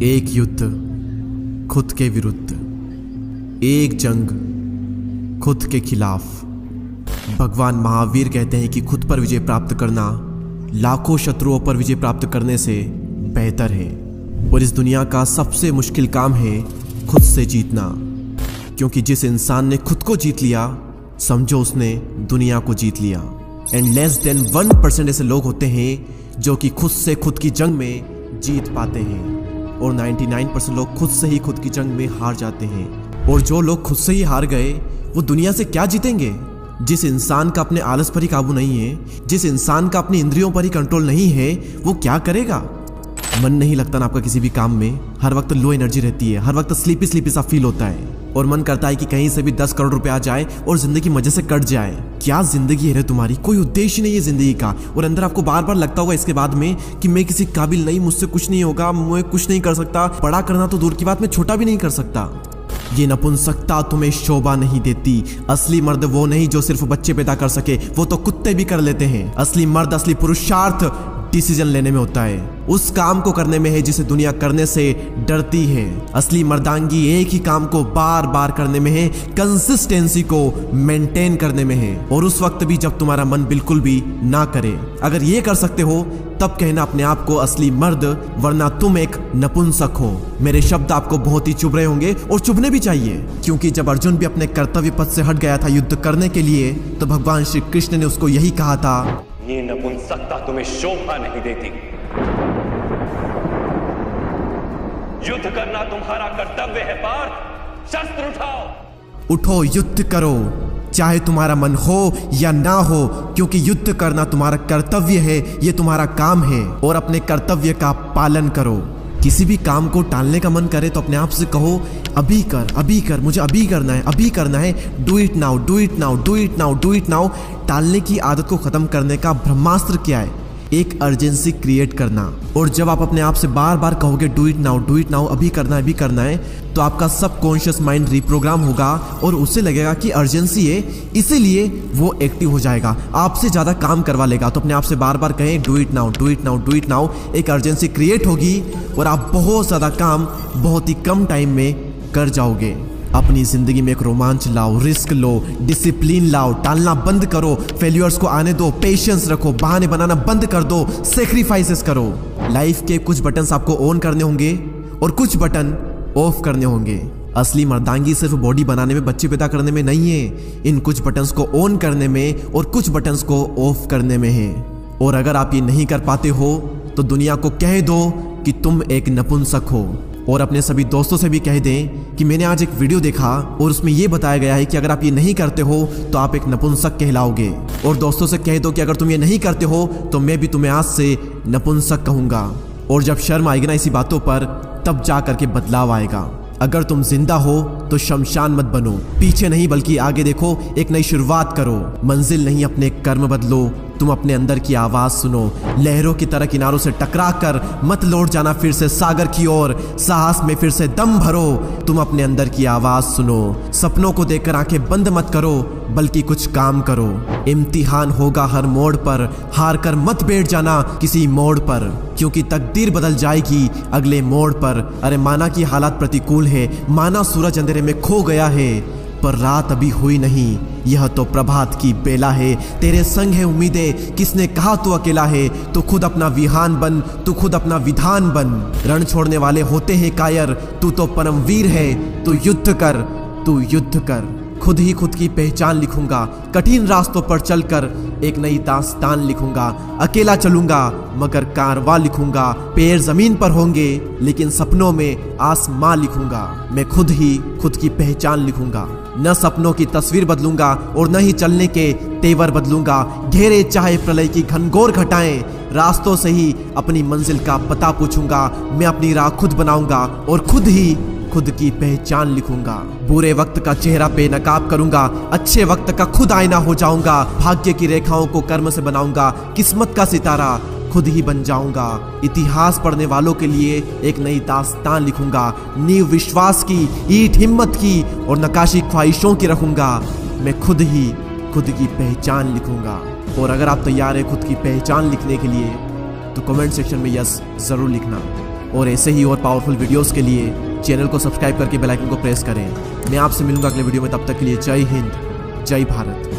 एक युद्ध खुद के विरुद्ध, एक जंग खुद के खिलाफ। भगवान महावीर कहते हैं कि खुद पर विजय प्राप्त करना लाखों शत्रुओं पर विजय प्राप्त करने से बेहतर है। और इस दुनिया का सबसे मुश्किल काम है खुद से जीतना, क्योंकि जिस इंसान ने खुद को जीत लिया समझो उसने दुनिया को जीत लिया। एंड लेस देन 1% ऐसे लोग होते हैं जो कि खुद से खुद की जंग में जीत पाते हैं, और 99% लोग खुद से ही खुद की जंग में हार जाते हैं। और जो लोग खुद से ही हार गए वो दुनिया से क्या जीतेंगे? जिस इंसान का अपने आलस पर ही काबू नहीं है, जिस इंसान का अपनी इंद्रियों पर ही कंट्रोल नहीं है, वो क्या करेगा? मन नहीं लगता ना आपका किसी भी काम में, हर वक्त लो एनर्जी रहती है, हर वक्त स्लीपी स्लीपी सा फील होता है, और मन करता है कि कहीं से भी 10 करोड़ रुपए आ जाए और जिंदगी मजे से कट जाए। क्या जिंदगी है रे तुम्हारी? कोई उद्देश्य नहीं है जिंदगी का। और अंदर आपको बार बार लगता होगा इसके बाद में कि मैं किसी काबिल नहीं, मुझसे कुछ नहीं होगा, मैं कुछ नहीं कर सकता, बड़ा करना तो दूर की बात, मैं छोटा भी नहीं कर सकता। ये नपुंसकता तुम्हें शोभा नहीं देती। असली मर्द वो नहीं जो सिर्फ बच्चे पैदा कर सके, वो तो कुत्ते भी कर लेते हैं। असली मर्द, असली पुरुषार्थ डिसीजन लेने में होता है, उस काम को करने में है जिसे दुनिया करने से डरती है। असली मर्दांगी एक ही काम को बार बार करने में है, कंसिस्टेंसी को मेंटेन करने में है, और उस वक्त भी जब तुम्हारा मन बिल्कुल भी ना करे। अगर ये कर सकते हो तब कहना अपने आप को असली मर्द, वरना तुम एक नपुंसक हो। मेरे शब्द आपको बहुत ही चुभ रहे होंगे, और चुभने भी चाहिए, क्योंकि जब अर्जुन भी अपने कर्तव्य पथ से हट गया था युद्ध करने के लिए, तो भगवान श्री कृष्ण ने उसको यही कहा था, ये नपुंसकता तुम्हें शोभा नहीं देती। युद्ध करना तुम्हारा कर्तव्य है पार्थ, शस्त्र उठाओ। उठो, युद्ध करो, चाहे तुम्हारा मन हो या ना हो, क्योंकि युद्ध करना तुम्हारा कर्तव्य है, ये तुम्हारा काम है, और अपने कर्तव्य का पालन करो। किसी भी काम को टालने का मन करे तो अपने आप से कहो, अभी कर, मुझे अभी करना है, अभी करना है। Do it now, do it now, do it now, do it now. टालने की आदत को खत्म करने का ब्रह्मास्त्र क्या है? एक अर्जेंसी क्रिएट करना। और जब आप अपने आप से बार बार कहोगे do it now, do it now, अभी करना है, अभी करना है, तो आपका सबकॉन्शियस माइंड रिप्रोग्राम होगा और उससे लगेगा कि अर्जेंसी है, इसीलिए वो एक्टिव हो जाएगा, आपसे ज़्यादा काम करवा लेगा। तो अपने आप से बार बार कहें do it now, do it now, do it now. एक अर्जेंसी क्रिएट होगी और आप बहुत ज़्यादा काम बहुत ही कम टाइम में कर जाओगे। अपनी जिंदगी में एक रोमांच लाओ, रिस्क लो, डिसिप्लिन लाओ, टालना बंद करो, फेल्यूर्स को आने दो, पेशेंस रखो, बहाने बनाना बंद कर दो, सेक्रीफाइसेस करो। लाइफ के कुछ बटन्स आपको ऑन करने होंगे और कुछ बटन ऑफ करने होंगे। असली मर्दांगी सिर्फ बॉडी बनाने में, बच्चे पैदा करने में नहीं है, इन कुछ बटन्स को ऑन करने में और कुछ बटन्स को ऑफ करने में है। और अगर आप ये नहीं कर पाते हो तो दुनिया को कह दो कि तुम एक नपुंसक हो, और अपने सभी दोस्तों से भी कह दें कि मैंने आज एक वीडियो देखा और उसमें यह बताया गया है कि अगर आप ये नहीं करते हो तो आप एक नपुंसक कहलाओगे। और दोस्तों से कह दो कि अगर तुम ये नहीं करते हो तो मैं भी तुम्हें आज से नपुंसक कहूंगा। और जब शर्म आएगी ना इसी बातों पर, तब जा करके बदलाव आएगा। अगर तुम जिंदा हो तो शमशान मत बनो, पीछे नहीं बल्कि आगे देखो, एक नई शुरुआत करो। मंजिल नहीं अपने कर्म बदलो, तुम अपने अंदर की आवाज सुनो। लहरों की तरह किनारों से टकरा कर मत लौट जाना फिर से सागर की ओर, साहस में फिर से दम भरो। तुम अपने अंदर की आवाज सुनो। सपनों को देखकर आंखें बंद मत करो, बल्कि कुछ काम करो। इम्तिहान होगा हर मोड़ पर, हार कर मत बैठ जाना किसी मोड़ पर, क्योंकि तकदीर बदल जाएगी अगले मोड़ पर। अरे माना कि हालात प्रतिकूल है, माना सूरज अंधेरे में खो गया है, पर रात अभी हुई नहीं, यह तो प्रभात की बेला है। तेरे संग है उम्मीदें, किसने कहा तू अकेला है? तू खुद अपना विहान बन, तू खुद अपना विधान बन। रण छोड़ने वाले होते हैं कायर, तू तो परमवीर है, तू युद्ध कर, तू युद्ध कर। खुद ही खुद की पहचान लिखूंगा, कठिन रास्तों पर चलकर एक नई दास्तान लिखूंगा। अकेला चलूंगा मगर कारवां लिखूंगा, पैर जमीन पर होंगे लेकिन सपनों में आसमां लिखूंगा। मैं खुद ही खुद की पहचान लिखूंगा, न सपनों की तस्वीर बदलूंगा और न ही चलने के तेवर बदलूंगा। घेरे चाहे प्रलय की घनघोर घटाएं, रास्तों से ही अपनी मंजिल का पता पूछूंगा। मैं अपनी राह खुद बनाऊंगा और खुद ही खुद की पहचान लिखूंगा। बुरे वक्त का चेहरा बेनकाब करूंगा, अच्छे वक्त का खुद आईना हो जाऊंगा। भाग्य की रेखाओं को कर्म से बनाऊंगा, किस्मत का सितारा खुद ही बन जाऊंगा। इतिहास पढ़ने वालों के लिए एक नई दास्तान लिखूंगा। नींव विश्वास की, ईंट हिम्मत की और नक्काशी ख्वाहिशों की रखूंगा। मैं खुद ही खुद की पहचान लिखूंगा। और अगर आप तैयार हैं खुद की पहचान लिखने के लिए तो कमेंट सेक्शन में यस जरूर लिखना। और ऐसे ही और पावरफुल वीडियोस के लिए चैनल को सब्सक्राइब करके बेल आइकन को प्रेस करें। मैं आपसे मिलूंगा अगले वीडियो में, तब तक के लिए जय हिंद, जय भारत।